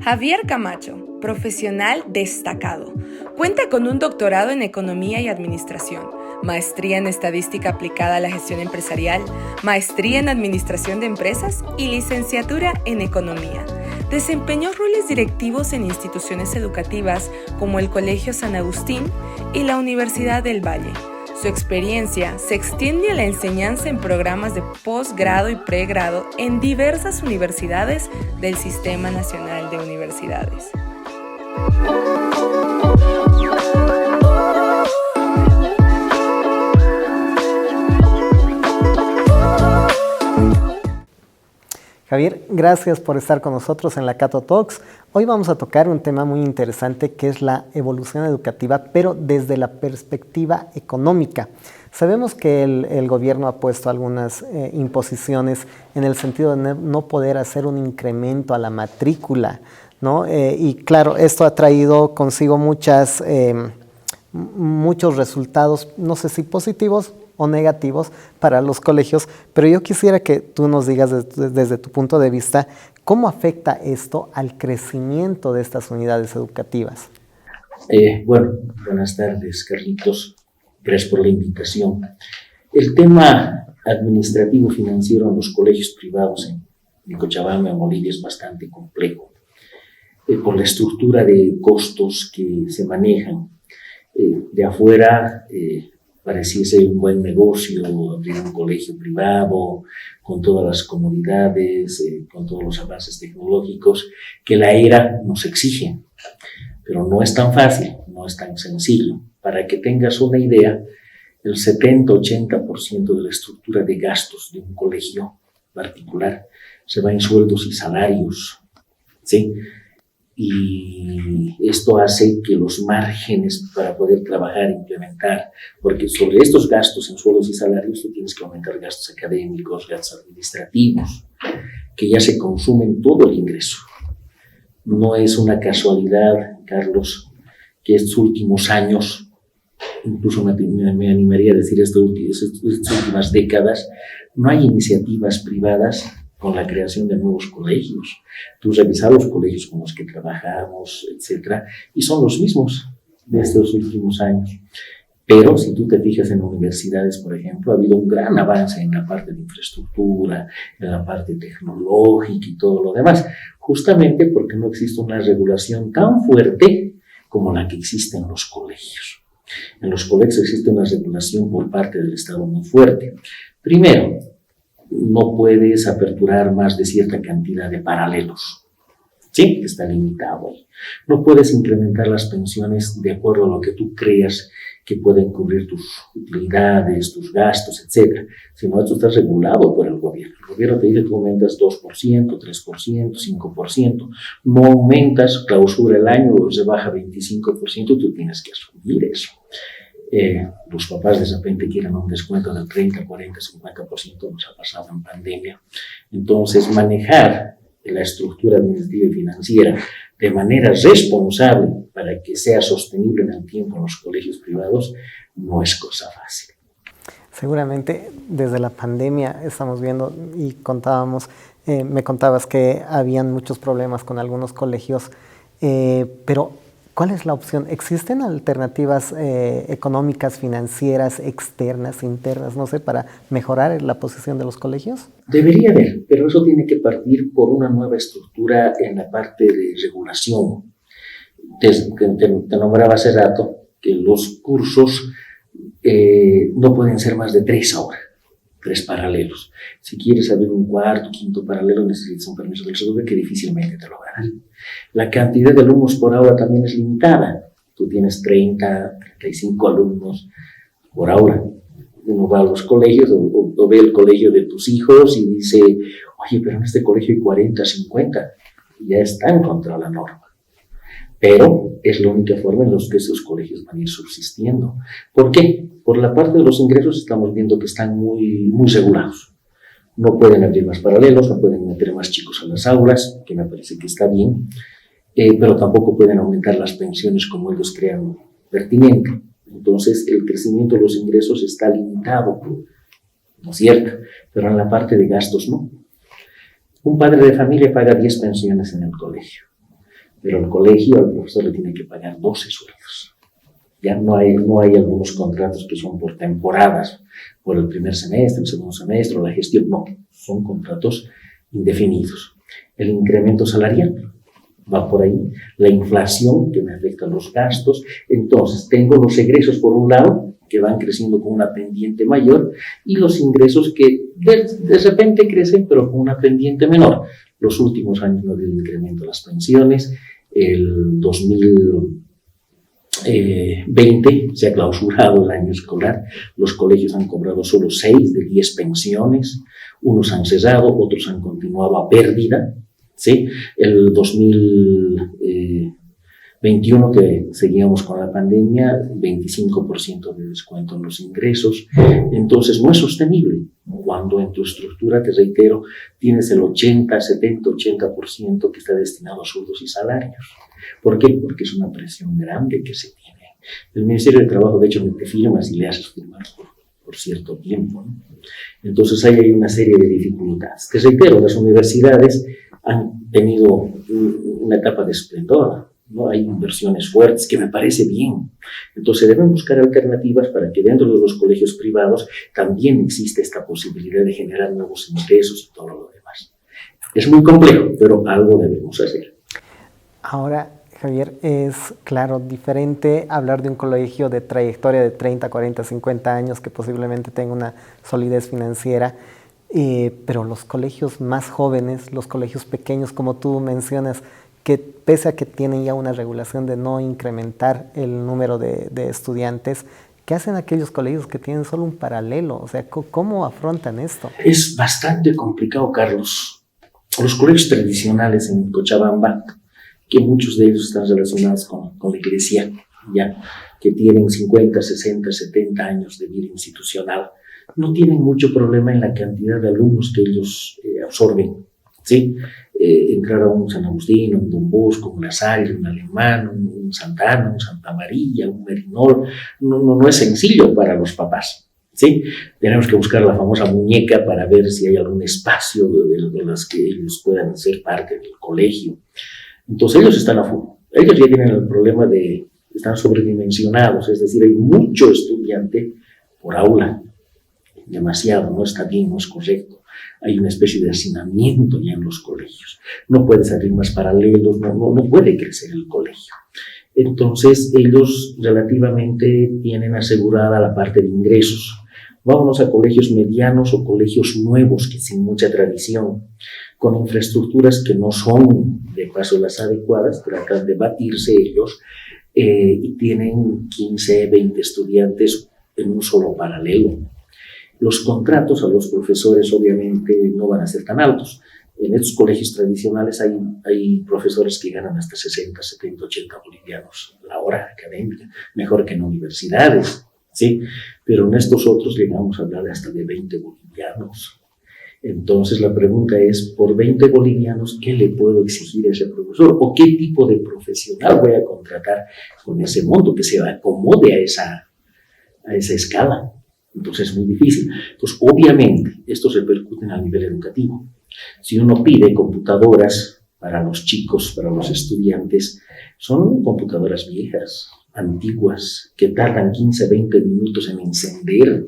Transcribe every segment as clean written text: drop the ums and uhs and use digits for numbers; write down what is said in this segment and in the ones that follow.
Javier Camacho, profesional destacado. Cuenta con un doctorado en Economía y Administración, maestría en Estadística aplicada a la gestión empresarial, maestría en Administración de Empresas y licenciatura en Economía. Desempeñó roles directivos en instituciones educativas como el Colegio San Agustín y la Universidad del Valle. Su experiencia se extiende a la enseñanza en programas de posgrado y pregrado en diversas universidades del Sistema Nacional de Universidades. Javier, gracias por estar con nosotros en la Cato Talks. Hoy vamos a tocar un tema muy interesante que es la evolución educativa, pero desde la perspectiva económica. Sabemos que el gobierno ha puesto algunas imposiciones en el sentido de no poder hacer un incremento a la matrícula, ¿no? Y claro, esto ha traído consigo muchos resultados, no sé si positivos o negativos para los colegios, pero yo quisiera que tú nos digas desde tu punto de vista, ¿cómo afecta esto al crecimiento de estas unidades educativas? Bueno, buenas tardes, Carlitos. Gracias por la invitación. El tema administrativo financiero en los colegios privados en Cochabamba, en Bolivia, es bastante complejo. Por la estructura de costos que se manejan de afuera, pareciese un buen negocio abrir un colegio privado con todas las comodidades, con todos los avances tecnológicos que la era nos exige. Pero no es tan fácil, no es tan sencillo. Para que tengas una idea, el 70-80% de la estructura de gastos de un colegio particular se va en sueldos y salarios, ¿sí? Y esto hace que los márgenes para poder trabajar, implementar, porque sobre estos gastos en sueldos y salarios tú tienes que aumentar gastos académicos, gastos administrativos, que ya se consumen todo el ingreso. No es una casualidad, Carlos, que estos últimos años, incluso me animaría a decir estas últimas décadas, no hay iniciativas privadas con la creación de nuevos colegios. Tú revisas los colegios con los que trabajamos, etcétera, y son los mismos de estos últimos años. Pero si tú te fijas en universidades, por ejemplo, ha habido un gran avance en la parte de infraestructura, en la parte tecnológica y todo lo demás, justamente porque no existe una regulación tan fuerte como la que existe en los colegios. En los colegios existe una regulación por parte del Estado muy fuerte. Primero, no puedes aperturar más de cierta cantidad de paralelos, ¿sí? Está limitado ahí. No puedes incrementar las pensiones de acuerdo a lo que tú creas que pueden cubrir tus utilidades, tus gastos, etc. Si no, esto está regulado por el gobierno. El gobierno te dice que tú aumentas 2%, 3%, 5%. No aumentas, clausura el año, se baja 25%, tú tienes que asumir eso. Los papás de repente quieren un descuento del 30, 40, 50%, nos ha pasado en pandemia. Entonces, manejar la estructura administrativa y financiera de manera responsable para que sea sostenible en el tiempo en los colegios privados no es cosa fácil. Seguramente desde la pandemia estamos viendo y me contabas que habían muchos problemas con algunos colegios, pero ¿cuál es la opción? ¿Existen alternativas económicas, financieras, externas, internas, no sé, para mejorar la posición de los colegios? Debería haber, pero eso tiene que partir por una nueva estructura en la parte de regulación. Te nombraba hace rato que los cursos no pueden ser más de 3 ahora, 3 paralelos. Si quieres abrir un cuarto, quinto paralelo, necesitas un permiso del SEDUVE que difícilmente te lo darán. La cantidad de alumnos por aula también es limitada. Tú tienes 30, 35 alumnos por aula. Uno va a los colegios o ve el colegio de tus hijos y dice, oye, pero en este colegio hay 40, 50. Y ya están contra la norma. Pero es la única forma en la que esos colegios van a ir subsistiendo. ¿Por qué? Por la parte de los ingresos estamos viendo que están muy regulados. No pueden abrir más paralelos, no pueden meter más chicos a las aulas, que me parece que está bien, pero tampoco pueden aumentar las pensiones como ellos crean pertinente. Entonces, el crecimiento de los ingresos está limitado, ¿no es cierto? Pero en la parte de gastos no. Un padre de familia paga 10 pensiones en el colegio. pero el colegio al profesor le tiene que pagar 12 sueldos. Ya no hay algunos contratos que son por temporadas, por el primer semestre, el segundo semestre, o la gestión, no, son contratos indefinidos. El incremento salarial va por ahí, la inflación que me afecta a los gastos, entonces tengo los egresos por un lado, que van creciendo con una pendiente mayor, y los ingresos que de repente crecen, pero con una pendiente menor. Los últimos años no ha habido incremento de las pensiones, el 2020 se ha clausurado el año escolar, los colegios han cobrado solo 6 de 10 pensiones, unos han cesado, otros han continuado a pérdida, ¿sí? El 2021, que seguíamos con la pandemia, 25% de descuento en los ingresos, entonces no es sostenible cuando en tu estructura, te reitero, tienes el 80% que está destinado a sueldos y salarios. ¿Por qué? Porque es una presión grande que se tiene. El Ministerio de Trabajo, de hecho, te firmas y le haces firmar por cierto tiempo, ¿no? Entonces ahí hay una serie de dificultades. Te reitero, las universidades han tenido una etapa de esplendor, ¿no? Hay inversiones fuertes que me parece bien. Entonces deben buscar alternativas para que dentro de los colegios privados también existe esta posibilidad de generar nuevos ingresos y todo lo demás. Es muy complejo, pero algo debemos hacer. Ahora, Javier, es claro, diferente hablar de un colegio de trayectoria de 30, 40, 50 años que posiblemente tenga una solidez financiera, pero los colegios más jóvenes, los colegios pequeños, como tú mencionas, que pese a que tienen ya una regulación de no incrementar el número de estudiantes, ¿qué hacen aquellos colegios que tienen solo un paralelo? O sea, ¿cómo afrontan esto? Es bastante complicado, Carlos. Los colegios tradicionales en Cochabamba, que muchos de ellos están relacionados con la iglesia, ya que tienen 50, 60, 70 años de vida institucional, no tienen mucho problema en la cantidad de alumnos que ellos absorben, ¿sí? Entrar a un San Agustín, un Don Bosco, un La Salle, un Alemán, un Santa Ana, un Santa María, un Merinol, no es sencillo para los papás, ¿sí? Tenemos que buscar la famosa muñeca para ver si hay algún espacio de las que ellos puedan ser parte del colegio. Entonces ellos están a full. Ellos ya tienen el problema de están sobredimensionados, es decir, hay mucho estudiante por aula, demasiado, no está bien, no es correcto. Hay una especie de hacinamiento ya en los colegios. No puedes abrir más paralelos, no puede crecer el colegio. Entonces ellos relativamente tienen asegurada la parte de ingresos. Vámonos a colegios medianos o colegios nuevos que sin mucha tradición, con infraestructuras que no son de paso las adecuadas, tratan de batirse ellos y tienen 15, 20 estudiantes en un solo paralelo. Los contratos a los profesores obviamente no van a ser tan altos. En estos colegios tradicionales hay profesores que ganan hasta 60, 70, 80 bolivianos la hora académica, mejor que en universidades, ¿sí? Pero en estos otros llegamos a hablar hasta de 20 bolivianos. Entonces la pregunta es, por 20 bolivianos, ¿qué le puedo exigir a ese profesor? ¿O qué tipo de profesional voy a contratar con ese monto que se acomode a esa escala? Entonces es muy difícil. Entonces obviamente esto repercute a nivel educativo. Si uno pide computadoras para los chicos, para los estudiantes, son computadoras viejas, antiguas, que tardan 15, 20 minutos en encender.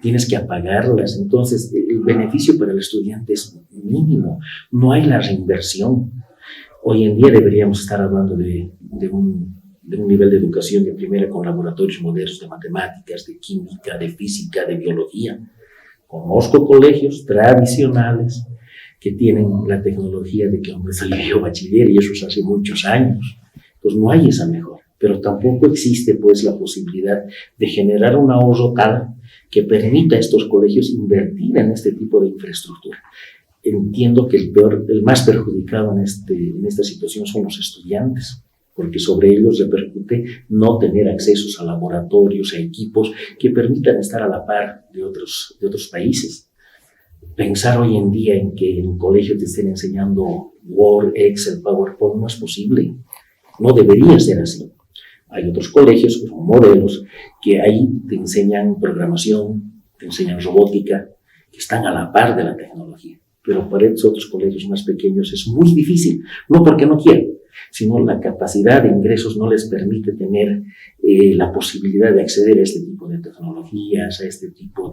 Tienes que apagarlas, entonces el beneficio para el estudiante es mínimo, no hay la reinversión. Hoy en día deberíamos estar hablando de un nivel de educación de primera con laboratorios modernos de matemáticas, de química, de física, de biología. Conozco colegios tradicionales que tienen la tecnología de que donde salió bachiller y eso es hace muchos años, pues no hay esa mejora, pero tampoco existe pues la posibilidad de generar un ahorro tal que permita a estos colegios invertir en este tipo de infraestructura. Entiendo que el más perjudicado en esta situación son los estudiantes, porque sobre ellos repercute no tener accesos a laboratorios, a equipos que permitan estar a la par de otros países. Pensar hoy en día en que en un colegio te estén enseñando Word, Excel, PowerPoint no es posible, no debería ser así. Hay otros colegios que son modelos que ahí te enseñan programación, te enseñan robótica, que están a la par de la tecnología. Pero para estos otros colegios más pequeños es muy difícil, no porque no quieran, sino la capacidad de ingresos no les permite tener la posibilidad de acceder a este tipo de tecnologías, a este tipo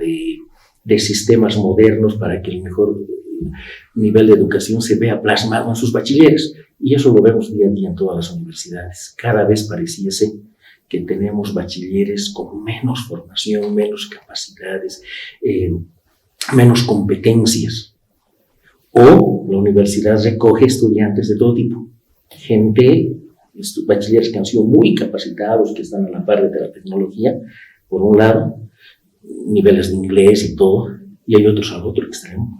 de sistemas modernos para que el mejor nivel de educación se vea plasmado en sus bachilleres. Y eso lo vemos día a día en todas las universidades. Cada vez pareciese que tenemos bachilleres con menos formación, menos capacidades, menos competencias. O la universidad recoge estudiantes de todo tipo, bachilleres que han sido muy capacitados, que están a la par de la tecnología, por un lado, niveles de inglés y todo, y hay otros al otro extremo.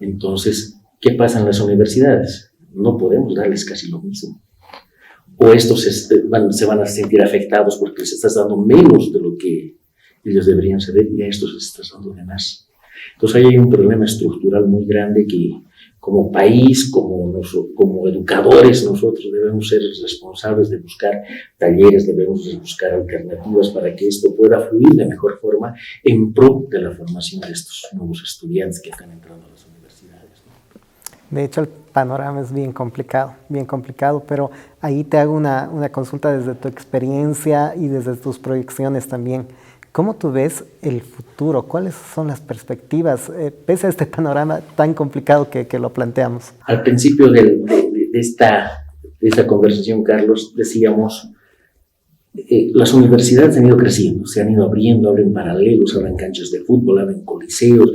Entonces, ¿qué pasa en las universidades? No podemos darles casi lo mismo. O estos se van a sentir afectados porque les estás dando menos de lo que ellos deberían saber y a estos les estás dando de más. Entonces ahí hay un problema estructural muy grande que como país, como educadores, nosotros debemos ser responsables de buscar talleres, debemos buscar alternativas para que esto pueda fluir de mejor forma en pro de la formación de estos nuevos estudiantes que están entrando a las universidades, ¿no? De hecho, el panorama es bien complicado, pero ahí te hago una consulta desde tu experiencia y desde tus proyecciones también. ¿Cómo tú ves el futuro? ¿Cuáles son las perspectivas, pese a este panorama tan complicado que lo planteamos? Al principio de esta conversación, Carlos, decíamos, las universidades han ido creciendo, se han ido abriendo, abren paralelos, abren canchas de fútbol, abren coliseos,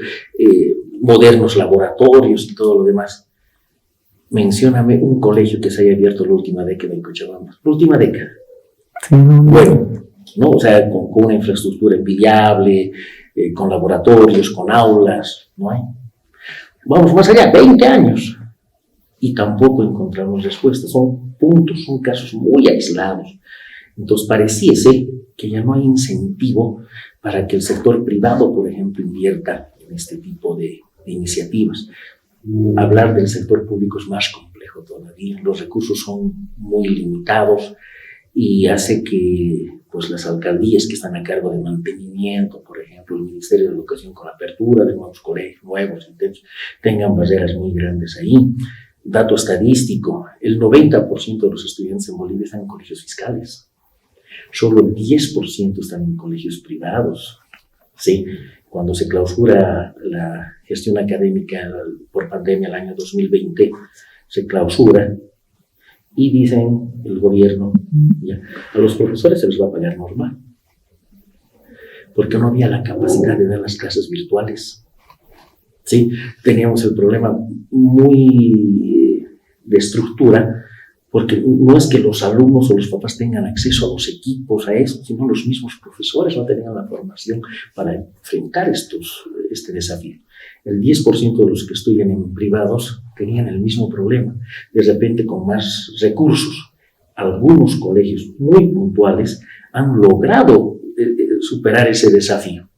modernos laboratorios y todo lo demás. Mencióname un colegio que se haya abierto la última década en Cochabamba. La última década. Sí, no. Bueno, ¿no? O sea, con una infraestructura envidiable, con laboratorios, con aulas, no hay. Vamos más allá, 20 años. Y tampoco encontramos respuestas. Son puntos, son casos muy aislados. Entonces pareciese que ya no hay incentivo para que el sector privado, por ejemplo, invierta en este tipo de iniciativas. Hablar del sector público es más complejo todavía. Los recursos son muy limitados y hace que pues, las alcaldías que están a cargo de mantenimiento, por ejemplo, el Ministerio de Educación con la apertura de nuevos colegios, nuevos intentos, tengan barreras muy grandes ahí. Dato estadístico, el 90% de los estudiantes en Bolivia están en colegios fiscales. Solo el 10% están en colegios privados. Sí, cuando se clausura la gestión académica por pandemia el año 2020, se clausura y dicen el gobierno, ya, a los profesores se les va a pagar normal, porque no había la capacidad de dar las clases virtuales. Sí, teníamos el problema muy de estructura, porque no es que los alumnos o los papás tengan acceso a los equipos, a eso, sino los mismos profesores no tenían la formación para enfrentar este desafío. El 10% de los que estudian en privados tenían el mismo problema, de repente con más recursos. Algunos colegios muy puntuales han logrado superar ese desafío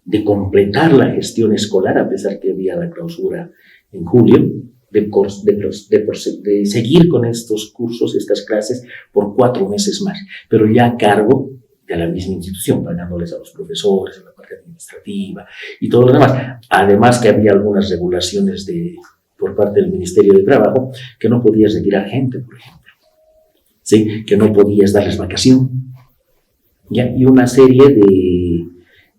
de completar la gestión escolar, a pesar que había la clausura en julio, de seguir con estos cursos, estas clases, por 4 meses más, pero ya a cargo de la misma institución, pagándoles a los profesores, a la parte administrativa y todo lo demás. Además que había algunas regulaciones por parte del Ministerio de Trabajo que no podías retirar gente, por ejemplo, ¿sí? Que no podías darles vacación, ¿ya? Y una serie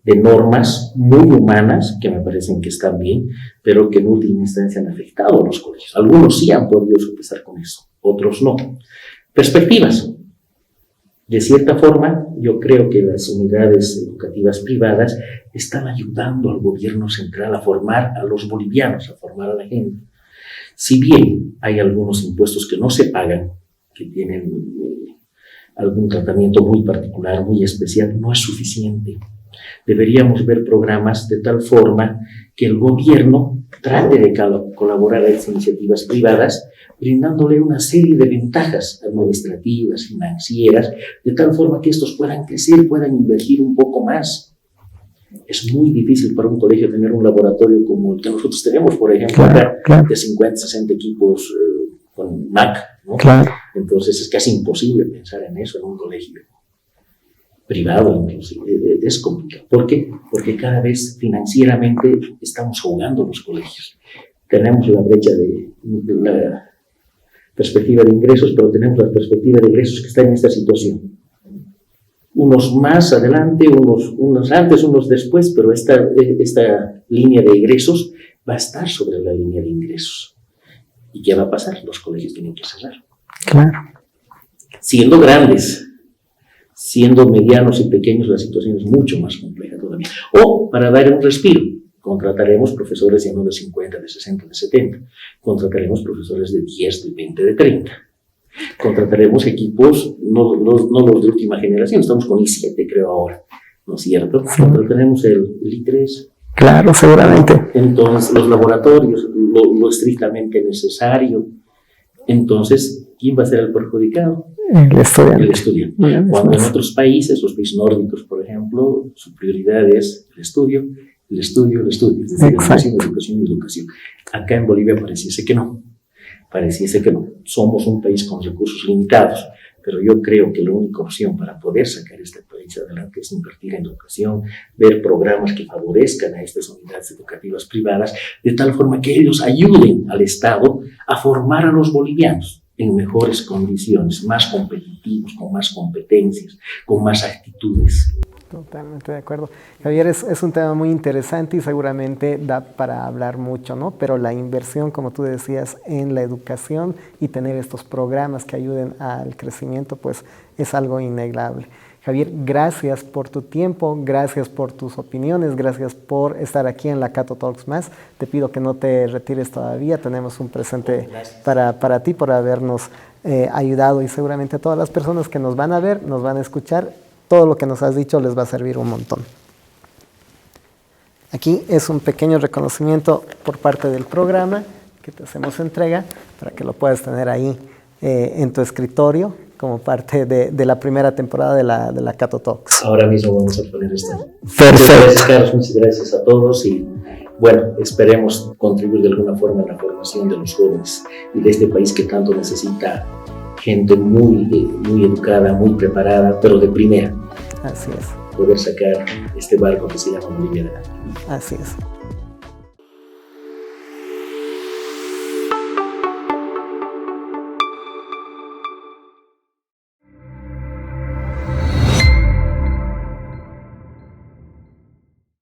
de normas muy humanas que me parecen que están bien, pero que en última instancia han afectado a los colegios. Algunos sí han podido sopesar con eso, otros no. Perspectivas. De cierta forma, yo creo que las unidades educativas privadas están ayudando al gobierno central a formar a los bolivianos, a formar a la gente. Si bien hay algunos impuestos que no se pagan, que tienen algún tratamiento muy particular, muy especial, no es suficiente. Deberíamos ver programas de tal forma que el gobierno trate de colaborar a estas iniciativas privadas, brindándole una serie de ventajas administrativas, financieras, de tal forma que estos puedan crecer, puedan invertir un poco más. Es muy difícil para un colegio tener un laboratorio como el que nosotros tenemos, por ejemplo, claro. De 50, 60 equipos con Mac, ¿no? Claro. Entonces es casi imposible pensar en eso en un colegio privado, inclusive. Es complicado. ¿Por qué? Porque cada vez financieramente estamos jugando los colegios. Tenemos la brecha perspectiva de ingresos, pero tenemos la perspectiva de egresos que están en esta situación. Unos más adelante, unos antes, unos después, pero esta línea de egresos va a estar sobre la línea de ingresos. ¿Y qué va a pasar? Los colegios tienen que cerrar. Claro. Siendo grandes, siendo medianos y pequeños, la situación es mucho más compleja todavía. O, para dar un respiro, contrataremos profesores ya no de 50, de 60, de 70. Contrataremos profesores de 10, de 20, de 30. Contrataremos equipos, no los de última generación, estamos con I7 creo ahora, ¿no es cierto? Sí. Contrataremos el I3. Claro, seguramente. Entonces, los laboratorios, lo estrictamente necesario. Entonces, ¿quién va a ser el perjudicado? El estudiante. El estudiante. Cuando en otros países, los países nórdicos, por ejemplo, su prioridad es el estudio, el estudio, el estudio. Es decir, educación y educación. Acá en Bolivia pareciese que no. Somos un país con recursos limitados, pero yo creo que la única opción para poder sacar este país adelante es invertir en educación, ver programas que favorezcan a estas unidades educativas privadas, de tal forma que ellos ayuden al Estado a formar a los bolivianos en mejores condiciones, más competitivos, con más competencias, con más actitudes. Totalmente de acuerdo. Javier, es un tema muy interesante y seguramente da para hablar mucho, ¿no? Pero la inversión, como tú decías, en la educación y tener estos programas que ayuden al crecimiento, pues es algo innegable. Javier, gracias por tu tiempo, gracias por tus opiniones, gracias por estar aquí en la Cato Talks Más. Te pido que no te retires todavía, tenemos un presente para ti por habernos ayudado y seguramente a todas las personas que nos van a ver, nos van a escuchar. Todo lo que nos has dicho les va a servir un montón. Aquí es un pequeño reconocimiento por parte del programa que te hacemos entrega para que lo puedas tener ahí en tu escritorio como parte de la primera temporada de la Cato Talks. Ahora mismo vamos a poner esto. Perfecto. Gracias, Carlos, muchas gracias a todos y bueno, esperemos contribuir de alguna forma en la formación de los jóvenes y de este país que tanto necesita gente muy educada, muy preparada, pero de primera. Así es. Poder sacar este barco que se llama Bolivia. Así es.